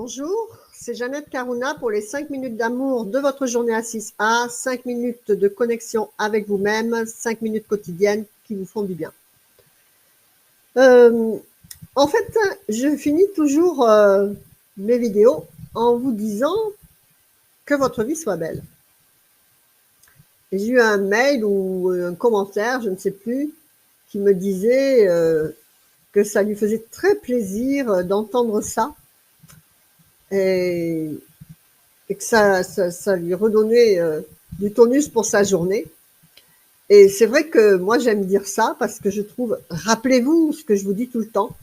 Bonjour, c'est Jeannette Karuna pour les 5 minutes d'amour de votre journée à 6A, 5 minutes de connexion avec vous-même, 5 minutes quotidiennes qui vous font du bien. En fait, je finis toujours mes vidéos en vous disant que votre vie soit belle. J'ai eu un mail ou un commentaire, je ne sais plus, qui me disait que ça lui faisait très plaisir d'entendre ça. Et que ça lui redonnait du tonus pour sa journée. Et c'est vrai que moi, j'aime dire ça parce que je trouve, rappelez-vous ce que je vous dis tout le temps,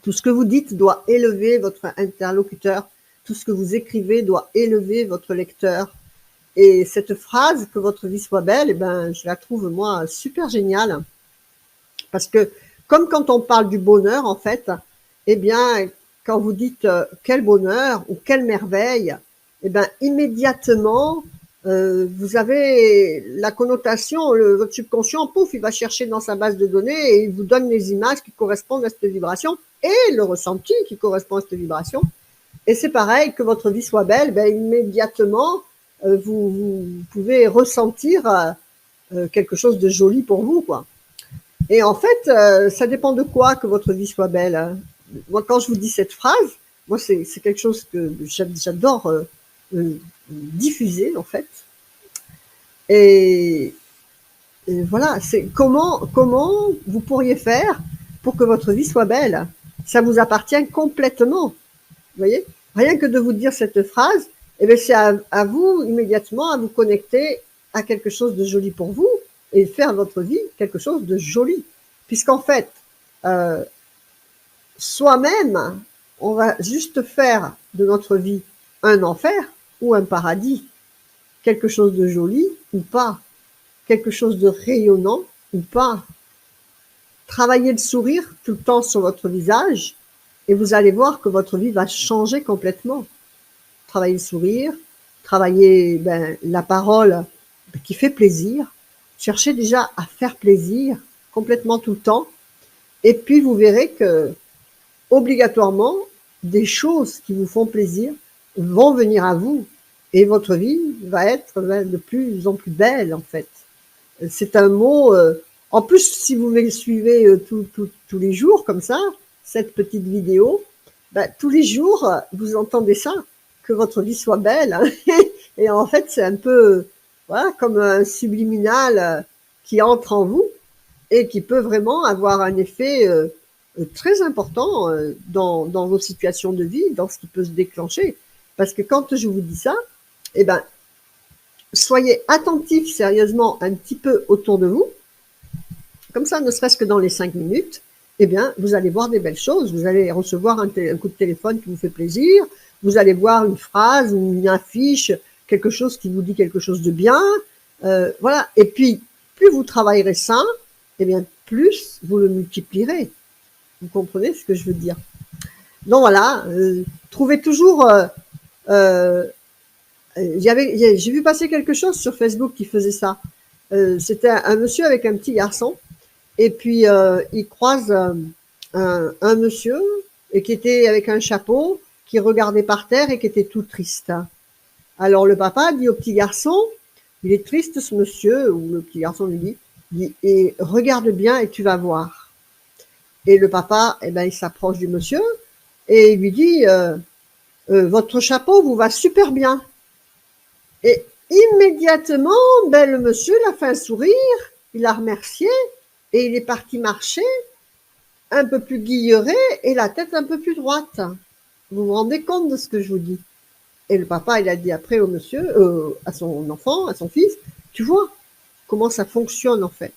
tout ce que vous dites doit élever votre interlocuteur, tout ce que vous écrivez doit élever votre lecteur. Et cette phrase, que votre vie soit belle, eh ben, je la trouve, moi, super géniale. Parce que, comme quand on parle du bonheur, en fait, eh bien, quand vous dites quel bonheur ou quelle merveille, eh ben, immédiatement, vous avez la connotation, votre subconscient, pouf, il va chercher dans sa base de données et il vous donne les images qui correspondent à cette vibration et le ressenti qui correspond à cette vibration. Et c'est pareil, que votre vie soit belle, ben, immédiatement, vous pouvez ressentir quelque chose de joli pour vous, quoi. Et en fait, ça dépend de quoi que votre vie soit belle, hein. Moi, quand je vous dis cette phrase, moi, c'est quelque chose que j'adore diffuser, en fait. Et voilà, c'est comment vous pourriez faire pour que votre vie soit belle. Ça vous appartient complètement. Vous voyez, rien que de vous dire cette phrase, eh bien, c'est à vous immédiatement à vous connecter à quelque chose de joli pour vous et faire votre vie quelque chose de joli. Puisqu'en fait, soi-même, on va juste faire de notre vie un enfer ou un paradis, quelque chose de joli ou pas, quelque chose de rayonnant ou pas. Travaillez le sourire tout le temps sur votre visage et vous allez voir que votre vie va changer complètement. Travaillez le sourire, travaillez la parole qui fait plaisir, cherchez déjà à faire plaisir complètement tout le temps et puis vous verrez que obligatoirement, des choses qui vous font plaisir vont venir à vous et votre vie va être de plus en plus belle, en fait. C'est un mot, en plus, si vous me suivez tous les jours comme ça, cette petite vidéo, tous les jours, vous entendez ça, que votre vie soit belle. Hein. Et en fait, c'est un peu voilà, comme un subliminal qui entre en vous et qui peut vraiment avoir un effet très important dans vos situations de vie, dans ce qui peut se déclencher. Parce que quand je vous dis ça, eh ben, soyez attentifs sérieusement un petit peu autour de vous. Comme ça, ne serait-ce que dans les 5 minutes, eh bien, vous allez voir des belles choses. Vous allez recevoir un coup de téléphone qui vous fait plaisir. Vous allez voir une phrase, une affiche, quelque chose qui vous dit quelque chose de bien. Voilà. Et puis, plus vous travaillerez ça, eh bien, plus vous le multiplierez. Vous comprenez ce que je veux dire? Donc voilà, trouvez toujours... j'ai vu passer quelque chose sur Facebook qui faisait ça. C'était un monsieur avec un petit garçon, et puis il croise un monsieur et qui était avec un chapeau, qui regardait par terre et qui était tout triste. Alors le papa dit au petit garçon, il est triste ce monsieur, ou le petit garçon lui dit, et regarde bien et tu vas voir. Et le papa, eh ben, il s'approche du monsieur et il lui dit votre chapeau vous va super bien. Et immédiatement, le monsieur il a fait un sourire, il a remercié et il est parti marcher un peu plus guilleré et la tête un peu plus droite. Vous vous rendez compte de ce que je vous dis? Et le papa, il a dit après au monsieur, à son enfant, à son fils, tu vois comment ça fonctionne en fait.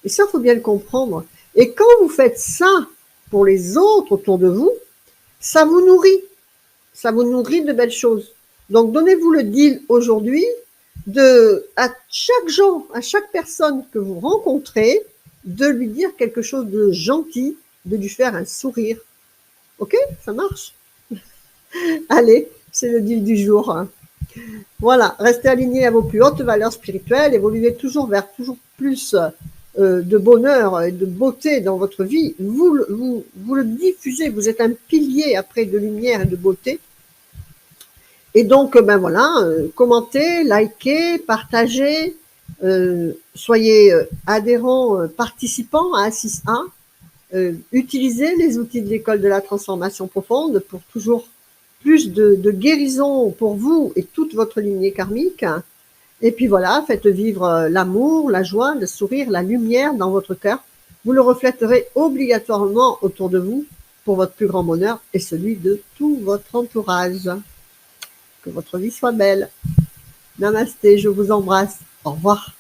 Et ça, il faut bien le comprendre. Et quand vous faites ça pour les autres autour de vous, ça vous nourrit. Ça vous nourrit de belles choses. Donc, donnez-vous le deal aujourd'hui à chaque gens, à chaque personne que vous rencontrez, de lui dire quelque chose de gentil, de lui faire un sourire. Ok? Ça marche? Allez, c'est le deal du jour. Hein. Voilà, restez alignés à vos plus hautes valeurs spirituelles, évoluez toujours vers toujours plus de bonheur et de beauté dans votre vie, vous le diffusez, vous êtes un pilier après de lumière et de beauté. Et donc, ben voilà, commentez, likez, partagez, soyez adhérents, participants à Assis 1, utilisez les outils de l'école de la transformation profonde pour toujours plus de guérison pour vous et toute votre lignée karmique. Et puis voilà, faites vivre l'amour, la joie, le sourire, la lumière dans votre cœur. Vous le reflèterez obligatoirement autour de vous pour votre plus grand bonheur et celui de tout votre entourage. Que votre vie soit belle. Namasté, je vous embrasse. Au revoir.